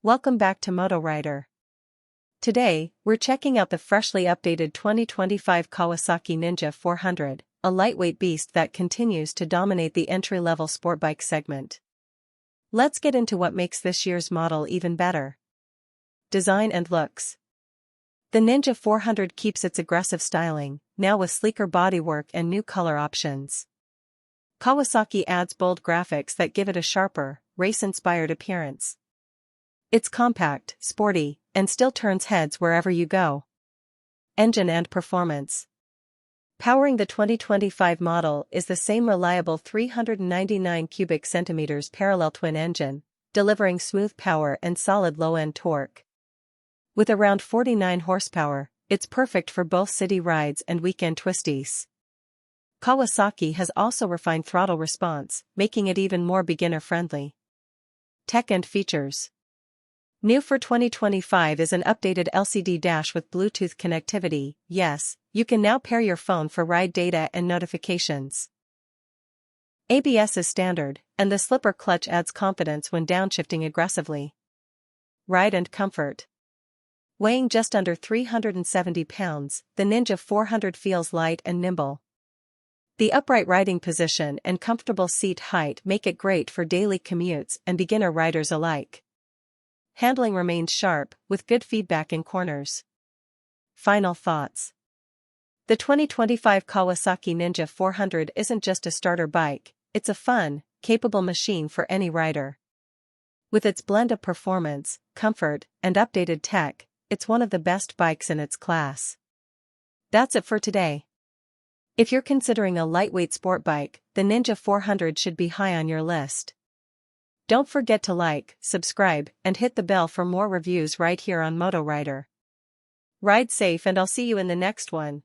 Welcome back to Moto Rider. Today, we're checking out the freshly updated 2025 Kawasaki Ninja 400, a lightweight beast that continues to dominate the entry-level sportbike segment. Let's get into what makes this year's model even better. Design and looks. The Ninja 400 keeps its aggressive styling, now with sleeker bodywork and new color options. Kawasaki adds bold graphics that give it a sharper, race-inspired appearance. It's compact, sporty, and still turns heads wherever you go. Engine and performance. Powering the 2025 model is the same reliable 399 cubic centimeters parallel twin engine, delivering smooth power and solid low-end torque. With around 49 horsepower, it's perfect for both city rides and weekend twisties. Kawasaki has also refined throttle response, making it even more beginner-friendly. Tech and features. New for 2025 is an updated LCD dash with Bluetooth connectivity. Yes, you can now pair your phone for ride data and notifications. ABS is standard, and the slipper clutch adds confidence when downshifting aggressively. Ride and comfort. Weighing just under 370 pounds, the Ninja 400 feels light and nimble. The upright riding position and comfortable seat height make it great for daily commutes and beginner riders alike. Handling remains sharp, with good feedback in corners. Final thoughts. The 2025 Kawasaki Ninja 400 isn't just a starter bike, it's a fun, capable machine for any rider. With its blend of performance, comfort, and updated tech, it's one of the best bikes in its class. That's it for today. If you're considering a lightweight sport bike, the Ninja 400 should be high on your list. Don't forget to like, subscribe, and hit the bell for more reviews right here on Moto Rider. Ride safe and I'll see you in the next one.